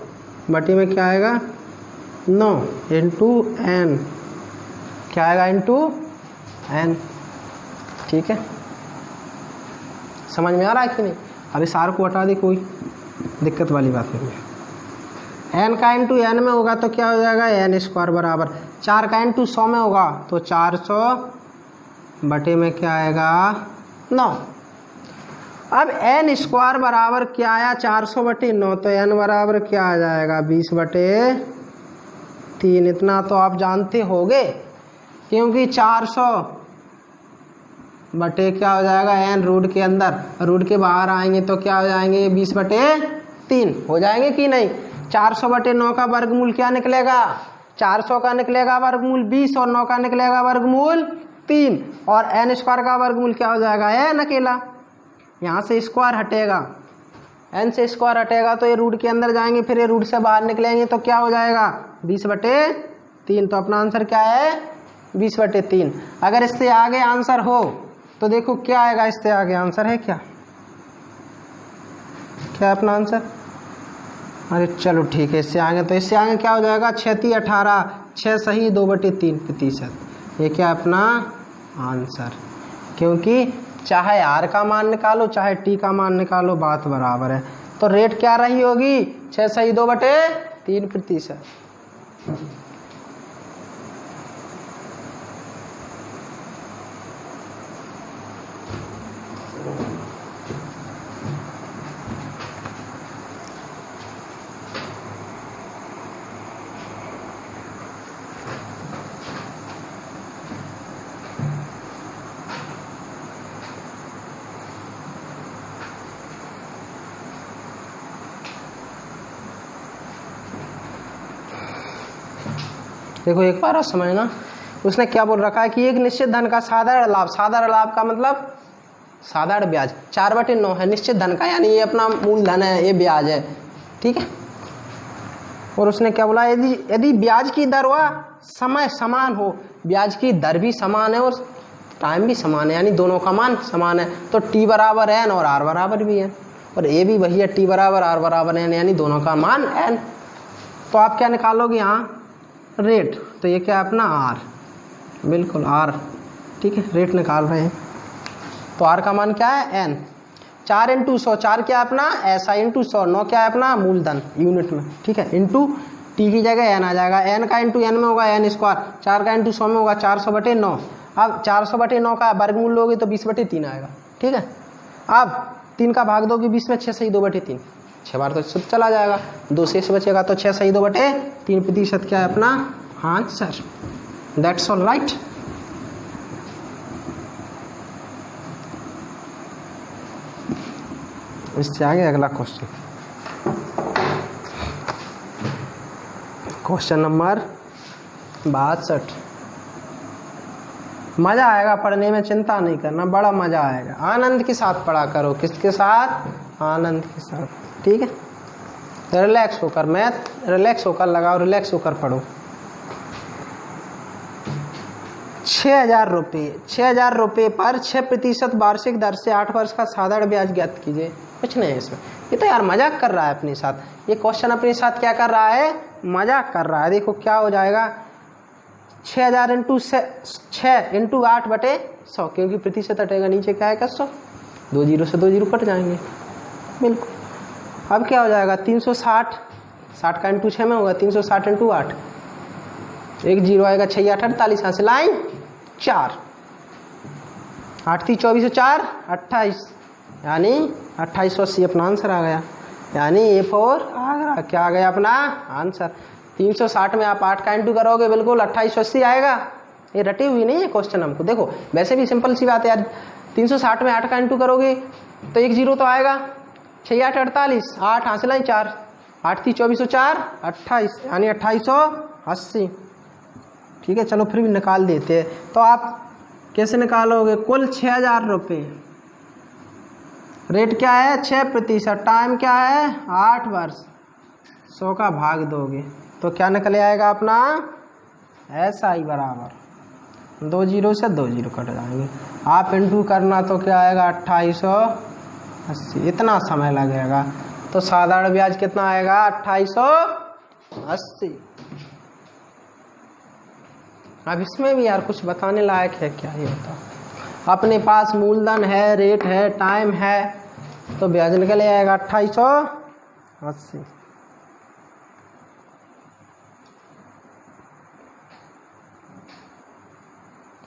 बटी में क्या आएगा 9 इंटू n, क्या आएगा इंटू n। ठीक है, समझ में आ रहा है कि नहीं। अभी सार को हटा दे, कोई दिक्कत वाली बात नहीं है। n का इंटू n में होगा तो क्या हो जाएगा n² बराबर 4 का इंटू 100 में होगा तो 400 बटे में क्या आएगा 9। अब n² बराबर क्या आया 400 बटे 9, तो n बराबर क्या आ जाएगा 20/3। इतना तो आप जानते होंगे, क्योंकि 400 बटे क्या हो जाएगा n रूट के अंदर, रूट के बाहर आएंगे तो क्या हो जाएंगे 20/3 हो जाएंगे कि नहीं। 400 बटे 9 का वर्गमूल क्या निकलेगा, 400 का निकलेगा वर्गमूल 20 और 9 का निकलेगा वर्गमूल 3 और n स्क्वायर का वर्गमूल क्या हो जाएगा n अकेला, यहाँ से स्क्वायर हटेगा, n से स्क्वायर हटेगा तो ये रूट के अंदर जाएंगे, फिर ये रूट से बाहर निकलेंगे तो क्या हो जाएगा 20/3। तो अपना आंसर क्या है 20/3। अगर इससे आगे आंसर हो तो देखो क्या आएगा, इससे आगे आंसर है क्या, क्या अपना आंसर, अरे चलो ठीक है इससे आगे, तो इससे आगे क्या हो जाएगा 6 18, 6 सही 2/3%। ये क्या अपना आंसर, क्योंकि चाहे r का मान निकालो चाहे t का मान निकालो बात बराबर है। तो रेट क्या रही होगी 6 सही 2/3%। देखो एक बार और समझना, उसने क्या बोल रखा है कि एक निश्चित धन का साधारण लाभ, साधारण लाभ का मतलब साधारण ब्याज 4/9 है निश्चित धन का, यानी ये अपना मूलधन है, ये ब्याज है, ठीक है। और उसने क्या बोला, यदि ब्याज की दर व समय समान हो, ब्याज की दर भी समान है और टाइम भी समान है, यानी दोनों का मान समान है, तो t बराबर n और r बराबर भी है, और a भी वही है, t बराबर r बराबर n, यानी दोनों का मान n। तो आप क्या निकालोगे यहाँ रेट, तो ये क्या है अपना r, बिल्कुल r, ठीक है, रेट निकाल रहे हैं। तो r का मान क्या है n, 4 × 100, 4 क्या है अपना SI × 100, 9 क्या है अपना मूलधन यूनिट में, ठीक है, इंटू t की जगह n आ जाएगा, n का इंटू n में होगा n स्क्वायर, 4 का इंटू 100 में होगा 400/9। अब 400/9 का वर्गमूल लोगे तो 20/3 आएगा, ठीक है। अब 3 का भाग दोगे 20 में, 6 सही 2/3, 6 बार तो शुद्ध चला जाएगा, 2 शेष बचेगा, तो 6 सही 2/3% क्या है अपना आंसर। That's all right. इससे आगे अगला क्वेश्चन, क्वेश्चन नंबर 62। मजा आएगा पढ़ने में, चिंता नहीं करना, बड़ा मजा आएगा, आनंद के साथ पढ़ा करो। किसके साथ, आनंद के साथ, ठीक है। रिलैक्स होकर, मैथ रिलैक्स होकर लगाओ, रिलैक्स होकर पढ़ो। 6,000 रुपये, 6,000 रुपये पर 6% वार्षिक दर से 8 वर्ष का साधारण ब्याज ज्ञात कीजिए। कुछ नहीं है इसमें, ये तो यार मजाक कर रहा है अपने साथ, ये क्वेश्चन अपने साथ क्या कर रहा है, मजाक कर रहा है। देखो क्या हो जाएगा 6,000 × 6 × 8/100, क्योंकि प्रतिशत हटेगा, नीचे क्या है 100, 2 जीरो से 2 जीरो कट जाएंगे, बिल्कुल। अब क्या हो जाएगा 360, 60 का इंटू 6 में होगा 360 × 8, 1 जीरो आएगा, 6 8 48, यहाँ से लाइन 4, 8 3 24 4 28, यानी 2880 अपना आंसर आ गया, यानी A4 आगरा क्या आ गया अपना आंसर। 360 में आप 8 का इंटू करोगे, बिल्कुल 2880 आएगा। ये रटी हुई नहीं है क्वेश्चन हमको, देखो वैसे भी सिंपल सी बात है यार, 360 में 8 का इंटू करोगे तो 1 जीरो तो आएगा, 6 8 48, 8 हासिल है 4, 8 3 24 4 28, यानी 2880, ठीक है। चलो फिर भी निकाल देते हैं। तो आप कैसे निकालोगे, कुल 6,000 रुपये, रेट क्या है 6%, टाइम क्या है 8 वर्ष, 100 का भाग दोगे तो क्या निकल आएगा अपना SI बराबर 2 जीरो से 2 जीरो कट जाएंगे, आप इंटू करना तो क्या आएगा 2880, इतना समय लगेगा। तो साधारण ब्याज कितना आएगा 2880। अब इसमें भी यार कुछ बताने लायक है क्या, ये होता अपने पास मूलधन है, रेट है, टाइम है, तो ब्याज निकल आएगा 2880।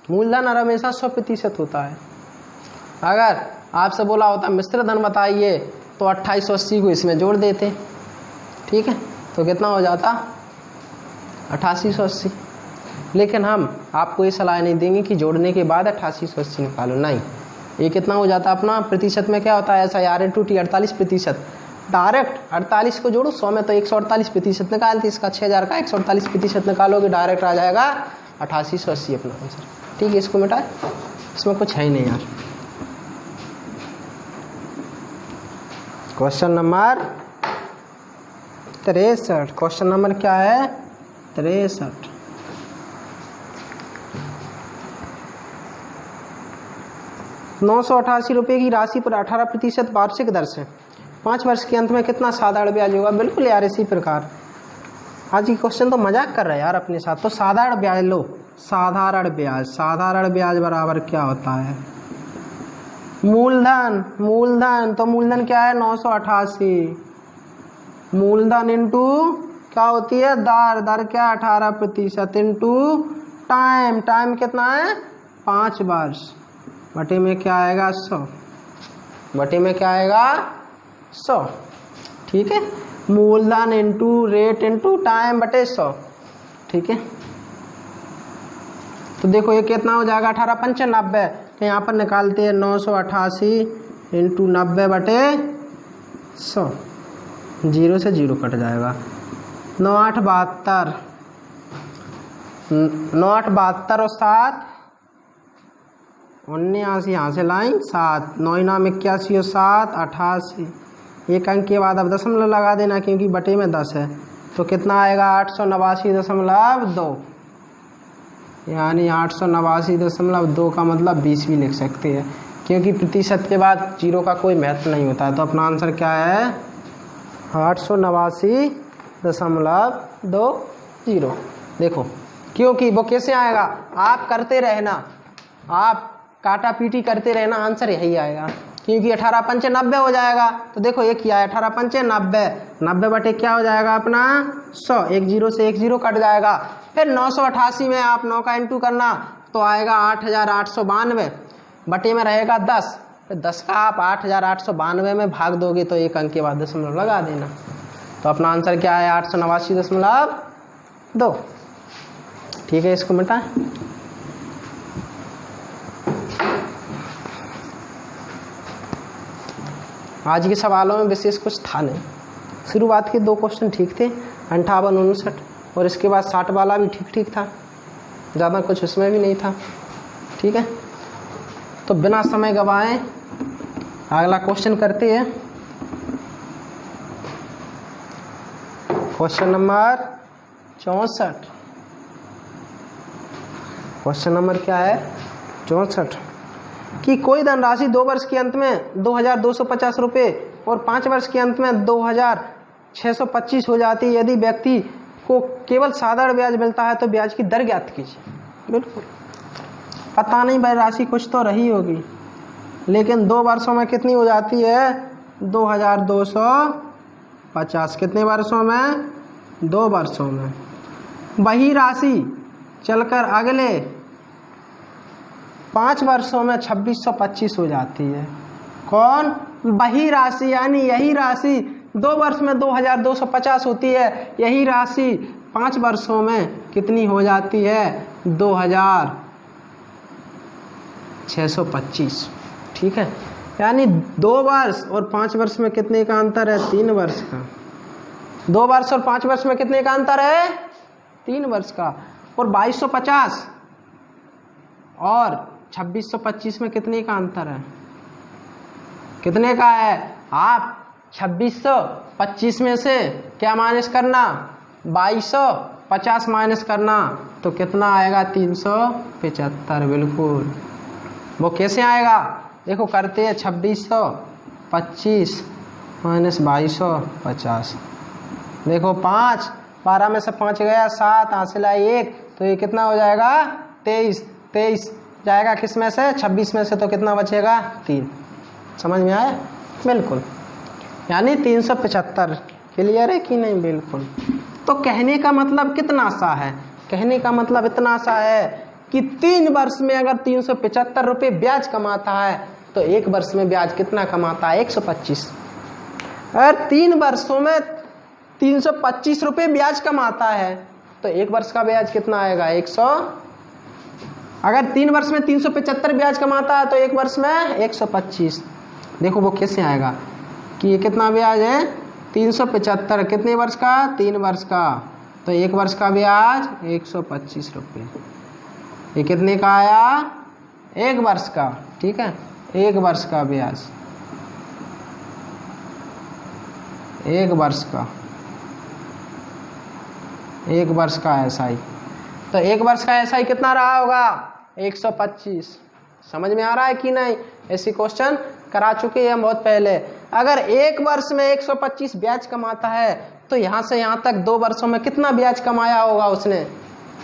मूलधन और हमेशा 100% होता है। अगर आपसे बोला होता मिश्र धन बताइए तो 2880 को इसमें जोड़ देते, ठीक है, तो कितना हो जाता 8880। लेकिन हम आपको ये सलाह नहीं देंगे कि जोड़ने के बाद 8880 निकालो, नहीं, ये कितना हो जाता अपना प्रतिशत में क्या होता है SI × T 48%, डायरेक्ट 48 को जोड़ो 100 में तो 148% निकालते, इसका 6,000 का 148% निकालोगे, डायरेक्ट आ जाएगा 8880 अपना आंसर, ठीक है, इसको मिटाए, इसमें कुछ है ही नहीं यार। क्वेश्चन नंबर 63, क्वेश्चन नंबर क्या है 63। ₹988 की राशि पर 18% वार्षिक दर से 5 वर्ष के अंत में कितना साधारण ब्याज होगा। बिल्कुल यार इसी प्रकार। आज की क्वेश्चन तो मजाक कर रहा है यार अपने साथ। तो साधारण ब्याज लो, साधारण ब्याज बराबर क्या होता है, मूलधन तो मूलधन क्या है 988, मूलधन इंटू क्या होती है दर क्या 18% इंटू टाइम कितना है 5 वर्ष, बटे में क्या आएगा 100, बटे में क्या आएगा 100। ठीक है, मूलधन इंटू रेट इंटू टाइम बटे 100। ठीक है, तो देखो ये कितना हो जाएगा 18 पंचे 90, तो यहाँ पर निकालते हैं 988 इंटू 90 बटे 100, 0 से 0 कट जाएगा। 9 8 72, 9 8 72 और 7 79, यहाँ से लाइन 7, 9 9 81 और 7 88, एक अंक के बाद अब दशमलव लगा देना क्योंकि बटे में 10 है, तो कितना आएगा 889.2, यानी 889.2 का मतलब 20 भी लिख सकते हैं क्योंकि प्रतिशत के बाद 0 का कोई महत्व नहीं होता है। तो अपना आंसर क्या है 889.20। देखो क्योंकि वो कैसे आएगा, आप करते रहना, आप काटा पीटी करते रहना, आंसर यही आएगा क्योंकि 18 पंचे 90 हो जाएगा। तो देखो ये क्या है 18 पंचे 90, 90 बटे क्या हो जाएगा अपना 100, एक 0 से एक 0 कट जाएगा। फिर 988 में आप 9 का इंटू करना तो आएगा 8892, बटे में रहेगा 10, फिर 10 का आप 8892 में भाग दोगे तो एक अंक के बाद दशमलव लगा देना। तो अपना आंसर क्या है 889.2। ठीक है, इसको मिटाएं। आज के सवालों में विशेष कुछ था नहीं, शुरुआत के 2 क्वेश्चन ठीक थे 58 59, और इसके बाद 60 वाला भी ठीक था, ज़्यादा कुछ उसमें भी नहीं था। ठीक है, तो बिना समय गवाएं अगला क्वेश्चन करते हैं। क्वेश्चन नंबर 64, क्वेश्चन नंबर क्या है 64 कि कोई धनराशि 2 वर्ष के अंत में 2250 रुपये और 5 वर्ष के अंत में 2625 हो जाती है। यदि व्यक्ति को केवल साधारण ब्याज मिलता है तो ब्याज की दर ज्ञात कीजिए। बिल्कुल पता नहीं भाई, राशि कुछ तो रही होगी, लेकिन 2 वर्षों में कितनी हो जाती है 2250। कितने वर्षों में 2 वर्षों में। वही राशि चलकर अगले 5 वर्षों में 2625 हो जाती है। कौन, वही राशि, यानी यही राशि 2 वर्ष में 2250 होती है, यही राशि 5 वर्षों में कितनी हो जाती है 2625। ठीक है, यानी 2 वर्ष और 5 वर्ष में कितने का अंतर है 3 वर्ष का। 2 वर्ष और 5 वर्ष में कितने का अंतर है 3 वर्ष का। और 2250 और 2625 में कितने का अंतर है, कितने का है। आप 2625 में से क्या माइनस करना 2250 माइनस करना, तो कितना आएगा 375। बिल्कुल, वो कैसे आएगा देखो, करते हैं 2625 माइनस 2250। देखो 5, 12 में से 5 गया 7, हासिल आई 1, तो ये कितना हो जाएगा 23 जाएगा किस में से 26 में से, तो कितना बचेगा 3। समझ में आया। बिल्कुल, यानी 375। क्लियर है कि नहीं। बिल्कुल, तो कहने का मतलब कितना सा है, कहने का मतलब इतना सा है कि 3 वर्ष में अगर 375 रुपये ब्याज कमाता है तो 1 वर्ष में ब्याज कितना कमाता है 125। अगर 3 वर्षों में 325 रुपये ब्याज कमाता है तो 1 वर्ष का ब्याज कितना आएगा 100। अगर 3 वर्ष में 375 ब्याज कमाता है तो 1 वर्ष में 125। देखो वो कैसे आएगा कि ये कितना ब्याज है 375, कितने वर्ष का 3 वर्ष का, तो 1 वर्ष का ब्याज 125 रुपये। ये कितने का आया? 1 वर्ष का। ठीक है, 1 वर्ष का ब्याज, 1 वर्ष का, 1 वर्ष का SI। तो 1 वर्ष का SI कितना रहा होगा? 125। समझ में आ रहा है कि नहीं? ऐसी क्वेश्चन करा चुके हैं हम बहुत पहले। अगर 1 वर्ष में 125 ब्याज कमाता है तो यहाँ से यहाँ तक 2 वर्षों में कितना ब्याज कमाया होगा उसने?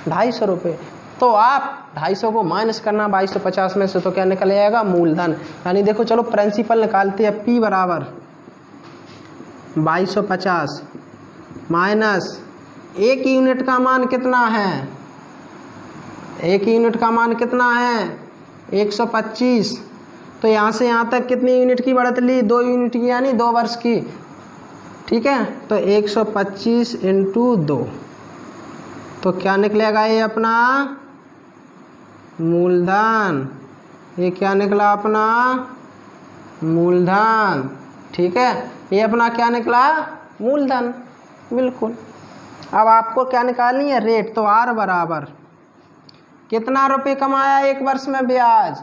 250 रुपये। तो आप 250 को माइनस करना 2250 में से, तो क्या निकल आएगा? मूलधन। यानी देखो, चलो प्रिंसिपल निकालते हैं। P बराबर 2250 माइनस 1 यूनिट का मान कितना है? 1 यूनिट का मान कितना है? 125। तो यहाँ से यहाँ तक कितनी यूनिट की बढ़त ली? 2 यूनिट की, यानी 2 वर्ष की। ठीक है, तो 125 × 2, तो क्या निकलेगा? ये अपना मूलधन। ये क्या निकला? अपना मूलधन। ठीक है, ये अपना क्या निकला? मूलधन। बिल्कुल। अब आपको क्या निकालनी है? रेट। तो R बराबर कितना रुपए कमाया 1 वर्ष में ब्याज?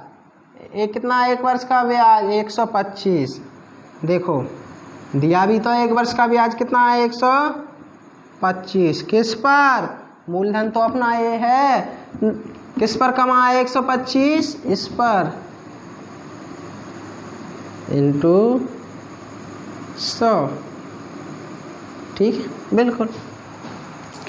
ये कितना 1 वर्ष का ब्याज? 125। देखो दिया भी तो 1 वर्ष का ब्याज कितना है? 125। किस पर? मूलधन तो अपना ये है। किस पर कमाया 125? इस पर, इंटू 100। ठीक, बिल्कुल।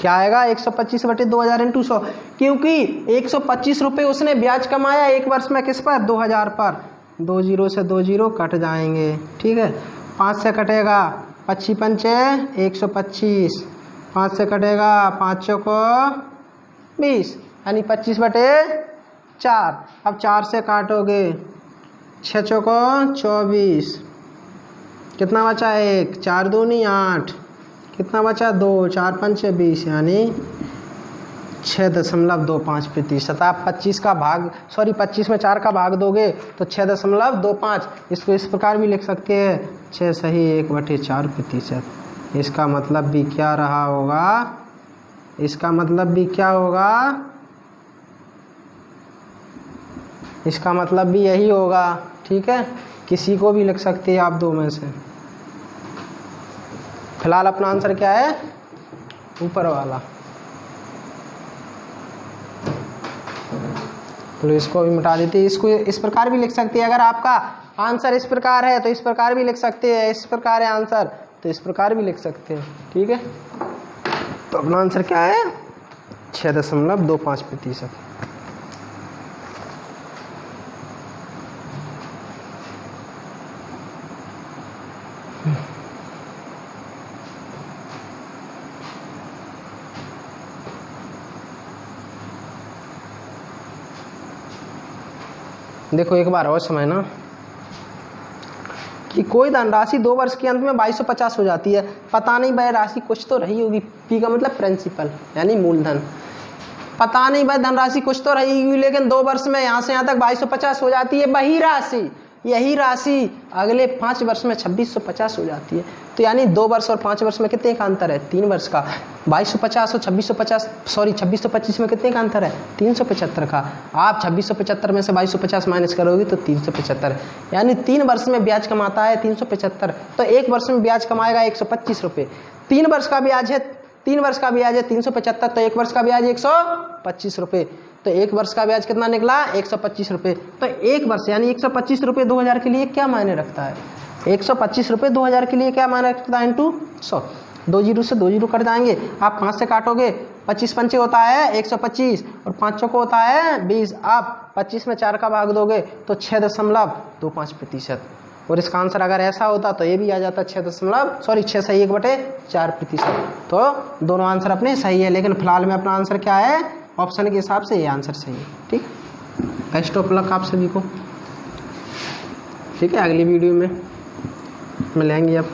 क्या आएगा? 125/2000 × 100, क्योंकि 125 रुपये उसने ब्याज कमाया 1 वर्ष में। किस पर? 2000 पर। 2 0 से 2 0 कट जाएंगे। ठीक है, 5 से कटेगा 25 पंचे 125, 5 से कटेगा 5 चौको 20, यानी 25/4। अब 4 से काटोगे 6 चौको 24, कितना बचा? 1, 4 दूनी 8, कितना बचा? 2, 4 पंचे 20, यानी 6.25%। आप 25 का भाग 25 में 4 का भाग दोगे तो 6.25। इसको इस प्रकार भी लिख सकते हैं, 6 सही 1/4%। इसका मतलब भी क्या रहा होगा? इसका मतलब भी क्या होगा? इसका मतलब भी यही होगा। ठीक है, किसी को भी लिख सकते हैं आप 2 में से। फिलहाल अपना आंसर क्या है? ऊपर वाला। तो इसको भी मिटा देते हैं। इसको इस प्रकार भी लिख सकते हैं। अगर आपका आंसर इस प्रकार है तो इस प्रकार भी लिख सकते हैं। इस प्रकार है आंसर तो इस प्रकार भी लिख सकते हैं। ठीक है, तो अपना आंसर क्या है? 6.25%। देखो एक बार और समझना कि कोई धनराशि 2 वर्ष के अंत में 2250 हो जाती है। पता नहीं वह राशि कुछ तो रही होगी। पी का मतलब प्रिंसिपल यानी मूलधन। पता नहीं वह धनराशि कुछ तो रही होगी, लेकिन 2 वर्ष में यहाँ से यहाँ तक 2250 हो जाती है। वही राशि, यही राशि अगले 5 वर्ष में 2650 हो जाती है। तो यानी 2 वर्ष और 5 वर्ष में कितने का अंतर है? 3 वर्ष का। 2250 और 2625 में कितने का अंतर है? 375 का। आप 2675 में से 2250 माइनस करोगे तो 375, यानी 3 वर्ष में ब्याज कमाता है 375। तो 1 वर्ष में ब्याज कमाएगा 125 रुपये। 3 वर्ष का ब्याज है 375, तो 1 वर्ष का ब्याज 125 रुपये। तो 1 वर्ष का ब्याज कितना निकला? 125 रुपये। तो 1 वर्ष यानी 125 रुपये 2000 के लिए क्या मायने रखता है? 125 रुपये 2000 के लिए क्या मायने रखता है? इंटू 100। 2 0 से 2 0 कट जाएंगे। आप 5 से काटोगे 25 पंचे होता है 125 और 5 चौको होता है 20। आप 25 में 4 का भाग दोगे तो 6.25%। और इसका आंसर अगर ऐसा होता तो ये भी आ जाता 6 सही 1/4%। तो दोनों आंसर अपने सही है, लेकिन फिलहाल में अपना आंसर क्या है? ऑप्शन के हिसाब से ये आंसर सही है। ठीक, बेस्ट ऑफ लक आप सभी को। ठीक है, अगली वीडियो में मिलेंगे अब।